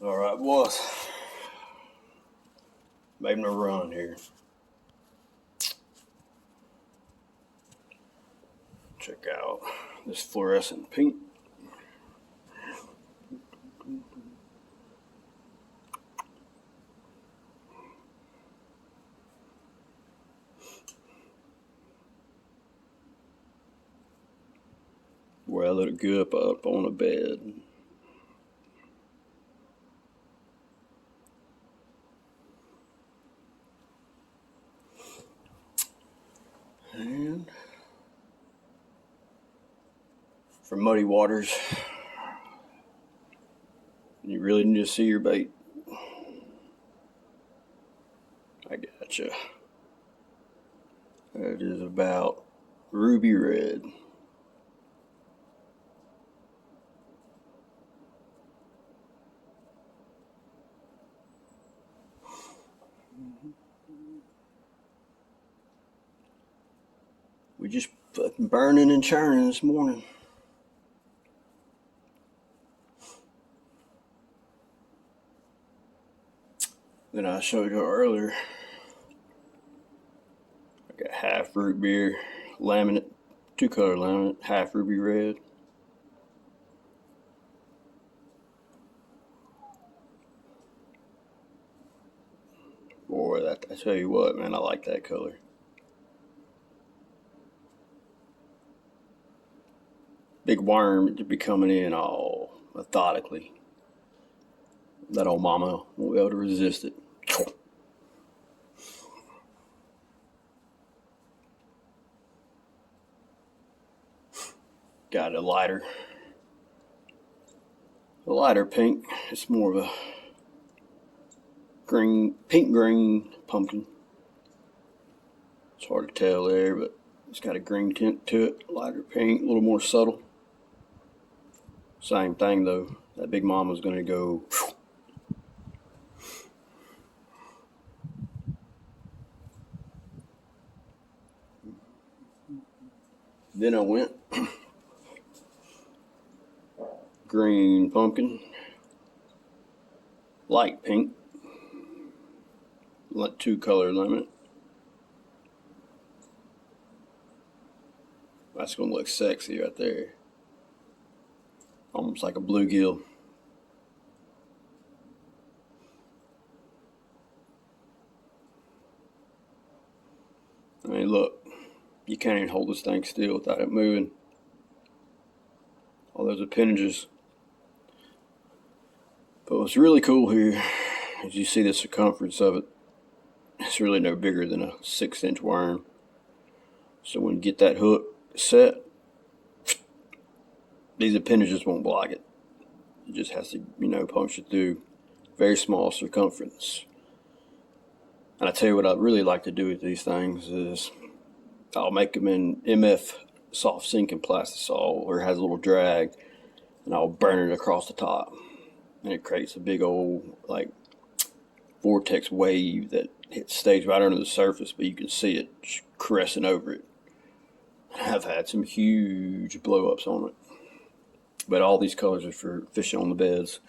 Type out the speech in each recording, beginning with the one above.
All right, boys. Made me run here. Check out this fluorescent pink. Where I let it go up on a bed. And for muddy waters, you really need to see your bait. I gotcha. That is about ruby red. We just fucking burning and churning this morning. Then I showed you earlier. I got half root beer, laminate, 2-color laminate, half ruby red. Boy, I tell you what, man, I like that color. Big worm to be coming in all methodically. That old mama won't be able to resist it. Got a lighter pink. It's more of a pink green pumpkin. It's hard to tell there, but it's got a green tint to it. Lighter pink, a little more subtle. Same thing though. That big mama's gonna go. Then I went green pumpkin, light pink, like 2-color limit. That's gonna look sexy right there. Almost like a bluegill. I mean, look, you can't even hold this thing still without it moving. All those appendages. But what's really cool here is you see the circumference of it. It's really no bigger than a 6-inch worm. So when you get that hook set, these appendages won't block it. It just has to, puncture through. Very small circumference. And I tell you what I really like to do with these things is I'll make them in MF soft sinking plastisol where it has a little drag, and I'll burn it across the top. And it creates a big old vortex wave that stays right under the surface, but you can see it caressing over it. I've had some huge blow-ups on it. But all these colors are for fishing on the beds.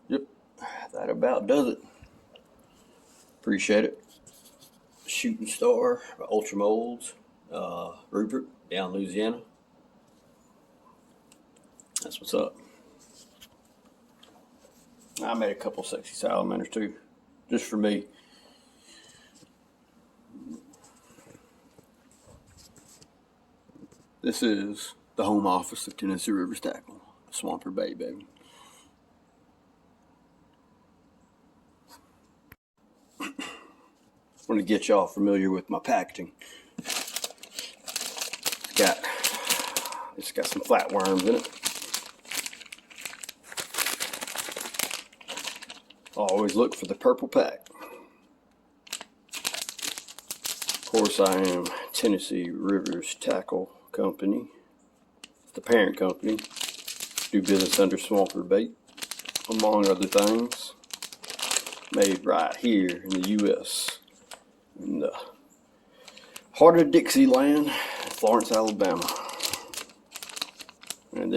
Yep, that about does it. Appreciate it. Shooting Star by Ultra Molds, Rupert, down Louisiana. That's what's up. I made a couple sexy salamanders too, just for me. This is the home office of Tennessee Rivers Tackle, Swamper Bay, baby. I want to get y'all familiar with my packaging. It's got some flatworms in it. I always look for the purple pack. Of course, I am Tennessee Rivers Tackle Company, the parent company. Do business under Swamper Bait, among other things. Made right here in the U.S. in the heart of Dixieland, Florence, Alabama. And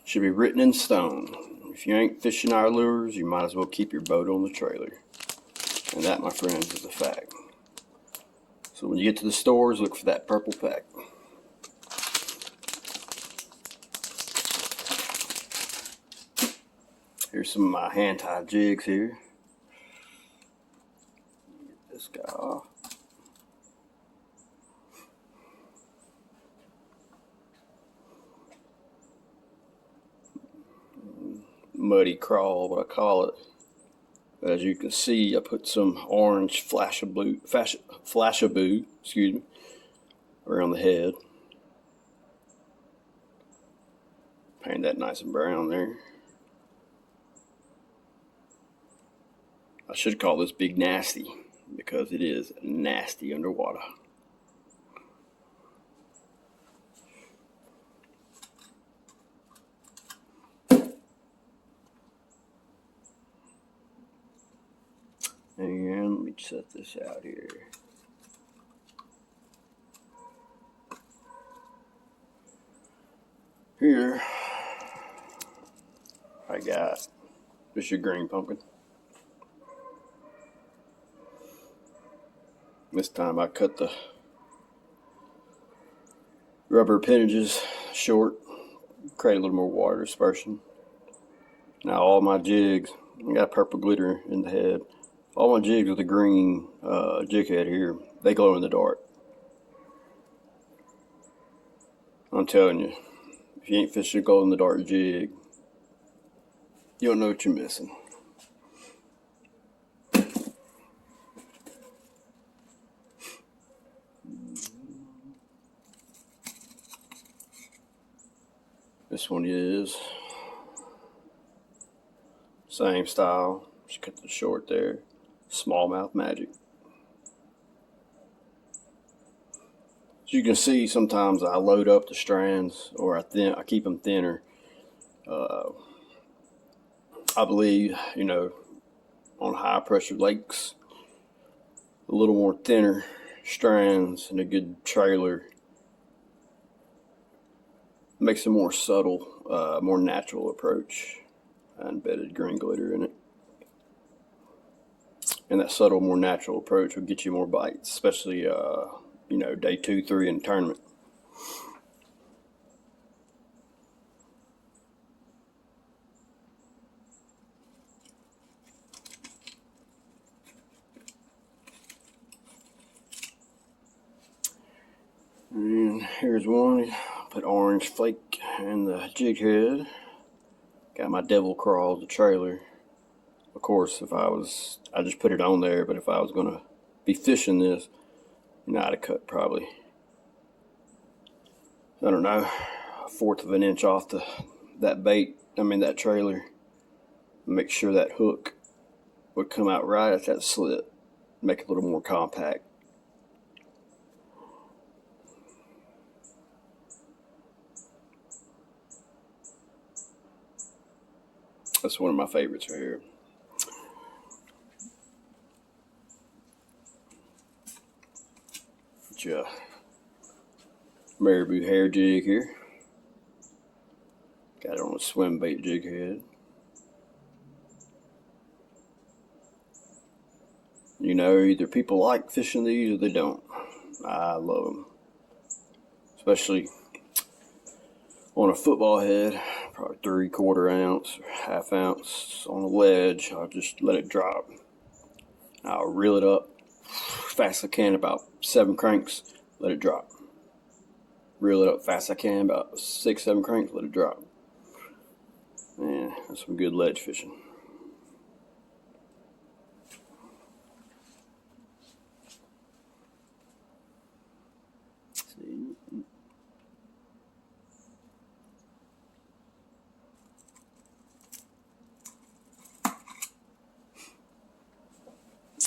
should be written in stone. If you ain't fishing our lures, you might as well keep your boat on the trailer. And that, my friends, is a fact. So when you get to the stores, look for that purple pack. Here's some of my hand-tied jigs here. Get this guy off. Muddy crawl, what I call it. As you can see, I put some orange flashaboo, around the head. Paint that nice and brown there. I should call this Big Nasty because it is nasty underwater. And let me set this out here. Here, I got just your green pumpkin. This time I cut the rubber appendages short, create a little more water dispersion. Now all my jigs, I got purple glitter in the head. All my jigs with the green jig head here, they glow in the dark. I'm telling you, if you ain't fishing a glow in the dark jig, you don't know what you're missing. This one is same style. Just cut the short there. Smallmouth Magic. As you can see, sometimes I load up the strands, or I keep them thinner. I believe, on high pressure lakes, a little more thinner strands and a good trailer makes a more subtle, more natural approach. I embedded green glitter in it. And that subtle, more natural approach will get you more bites, especially, day 2, 3 in the tournament. And here's one. Put orange flake in the jig head. Got my devil crawl, the trailer. Of course, I just put it on there, but if I was going to be fishing this, I'd have cut probably, I don't know, 1/4 of an inch off that trailer. Make sure that hook would come out right at that slit. Make it a little more compact. That's one of my favorites right here. Marabou hair jig here. Got it on a swim bait jig head. Either people like fishing these or they don't. I love them. Especially on a football head, probably 3/4 ounce or 1/2 ounce on a ledge. I'll just let it drop. I'll reel it up fast as I can, about 7 cranks, let it drop. Reel it up fast as I can, about 6, 7 cranks, let it drop. Man, that's some good ledge fishing. See.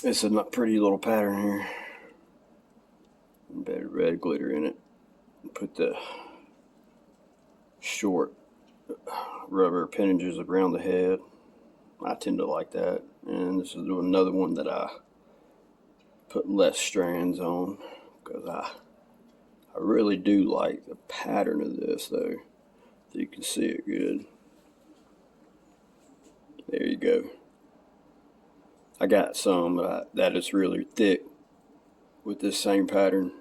This is a pretty little pattern here. Embedded red glitter in it. Put the short rubber appendages around the head. I tend to like that. And this is another one that I put less strands on because I really do like the pattern of this though. so you can see it good. There you go. I got some that is really thick with this same pattern.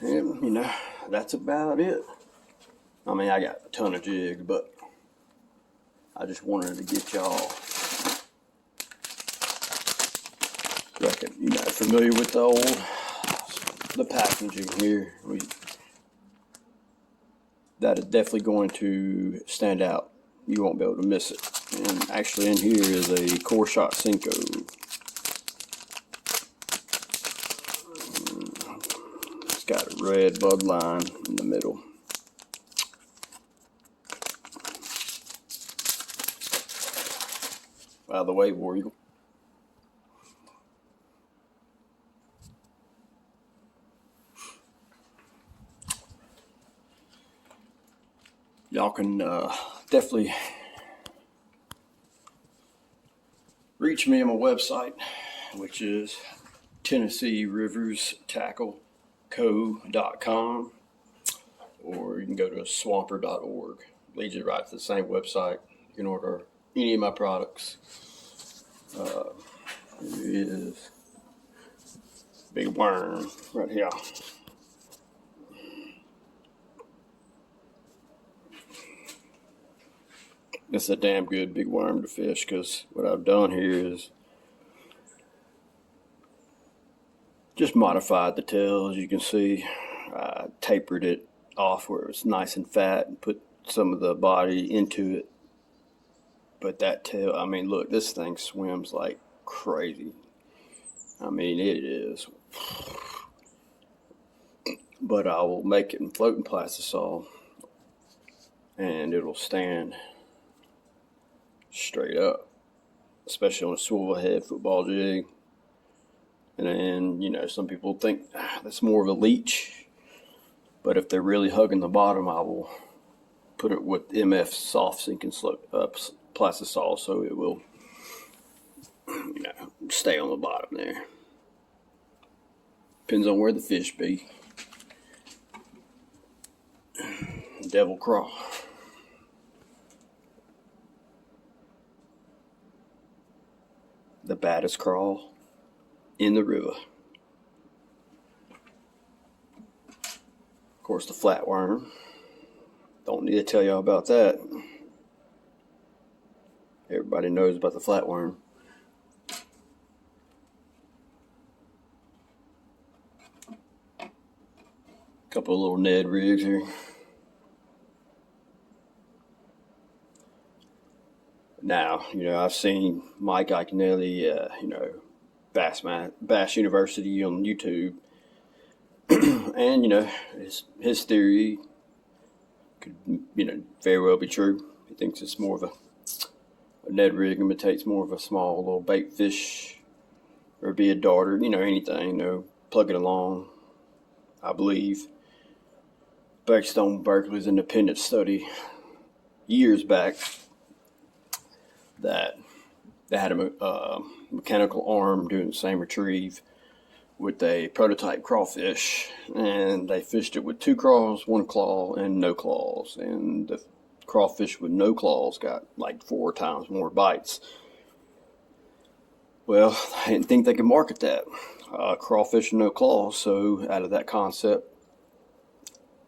And, that's about it. I mean, I got a ton of jigs, but I just wanted to get y'all familiar with the packaging here. That is definitely going to stand out. You won't be able to miss it. And actually in here is a Core Shot Cinco. It's got a red bud line in the middle. Out of the way, War Eagle. Y'all can definitely reach me on my website, which is TennesseeRiversTackleCo.com, or you can go to swamper.org. Leads you right to the same website. You can order any of my products. Here is big worm right here. It's a damn good big worm to fish, because what I've done here is just modified the tail. As you can see, I tapered it off where it's nice and fat and put some of the body into it. But that tail, I mean, look, this thing swims like crazy. I mean, it is. But I will make it in floating plastisol, and it'll stand straight up, especially on a swivel head football jig. And then, some people think that's more of a leech, but if they're really hugging the bottom, I will put it with MF soft sinking plastisol, so it will stay on the bottom there. Depends on where the fish be. Devil craw. The baddest crawl in the river. Of course, the flatworm. Don't need to tell y'all about that. Everybody knows about the flatworm. Couple of little Ned rigs here. Now, I've seen Mike Iaconelli, Bass University on YouTube. And, his theory could, very well be true. He thinks it's more of a Ned rig imitates more of a small little bait fish, or be a darter, anything, plug it along, I believe. Based on Berkeley's independent study years back, that they had a mechanical arm doing the same retrieve with a prototype crawfish, and they fished it with 2 claws, 1 claw, and no claws, and the crawfish with no claws got like 4 times more bites. Well, I didn't think they could market that crawfish and no claws, so out of that concept,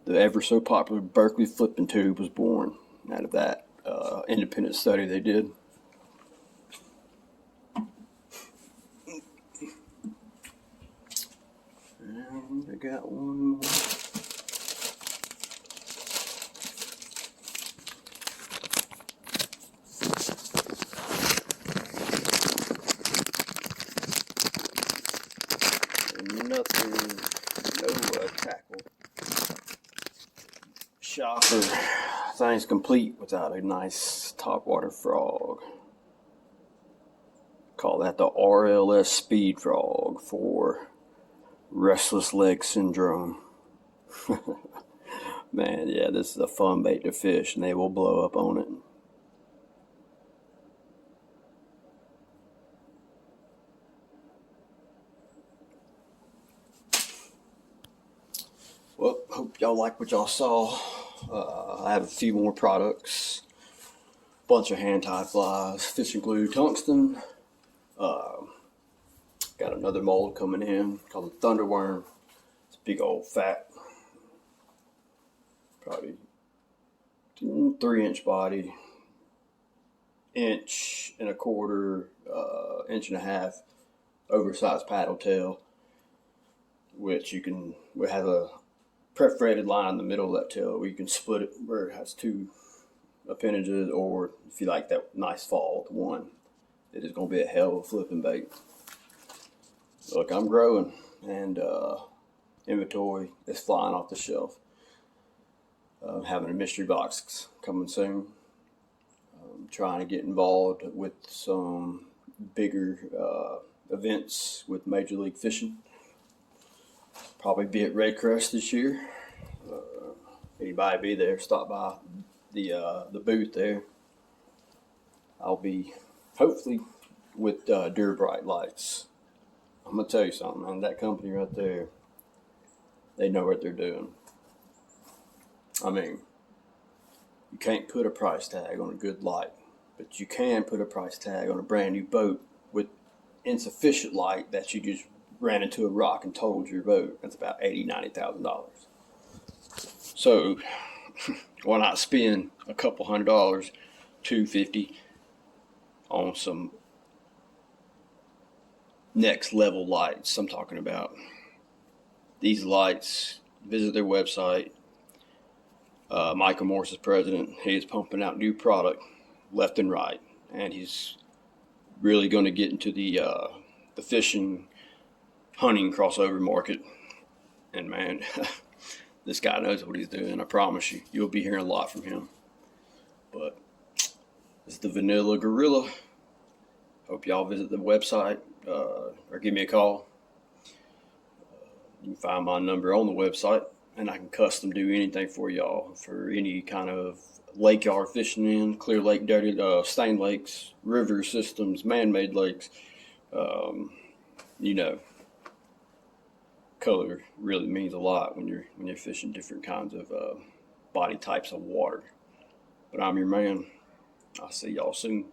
the ever so popular Berkeley flipping tube was born out of that independent study they did. And I got one more. No tackle shop or things complete without a nice topwater frog. Call that the RLS Speed Frog for restless leg syndrome. Man, yeah, this is a fun bait to fish, and they will blow up on it. Well, hope y'all like what y'all saw. I have a few more products. Bunch of hand tie flies, fishing glue, tungsten. Got another mold coming in called the Thunderworm. It's a big old fat, probably 3-inch body, inch and a quarter, inch and a half, oversized paddle tail, which we have a perforated line in the middle of that tail where you can split it where it has two appendages, or if you like that nice fall to one, it is going to be a hell of a flipping bait. Look, I'm growing, and inventory is flying off the shelf. Having a mystery box coming soon. Trying to get involved with some bigger events with Major League Fishing. Probably be at Red Crest this year. Anybody be there, stop by the booth there. I'll be hopefully with Durbright lights. I'm gonna tell you something, man. That company right there, they know what they're doing. I mean, you can't put a price tag on a good light, but you can put a price tag on a brand new boat with insufficient light that you just ran into a rock and totaled your boat. That's about $80,000-$90,000. So why not spend a couple $100, $250, on some next level lights? I'm talking about these lights. Visit their website. Michael Morris is president. He is pumping out new product left and right, and he's really going to get into the fishing, hunting crossover market. And man, this guy knows what he's doing. I promise you, you'll be hearing a lot from him. But it's the Vanilla Gorilla. Hope y'all visit the website or give me a call. You can find my number on the website, and I can custom do anything for y'all for any kind of lake yard fishing in, clear lake, dirty, stained lakes, river systems, man-made lakes. You know, color really means a lot when you're fishing different kinds of body types of water. But I'm your man. I'll see y'all soon.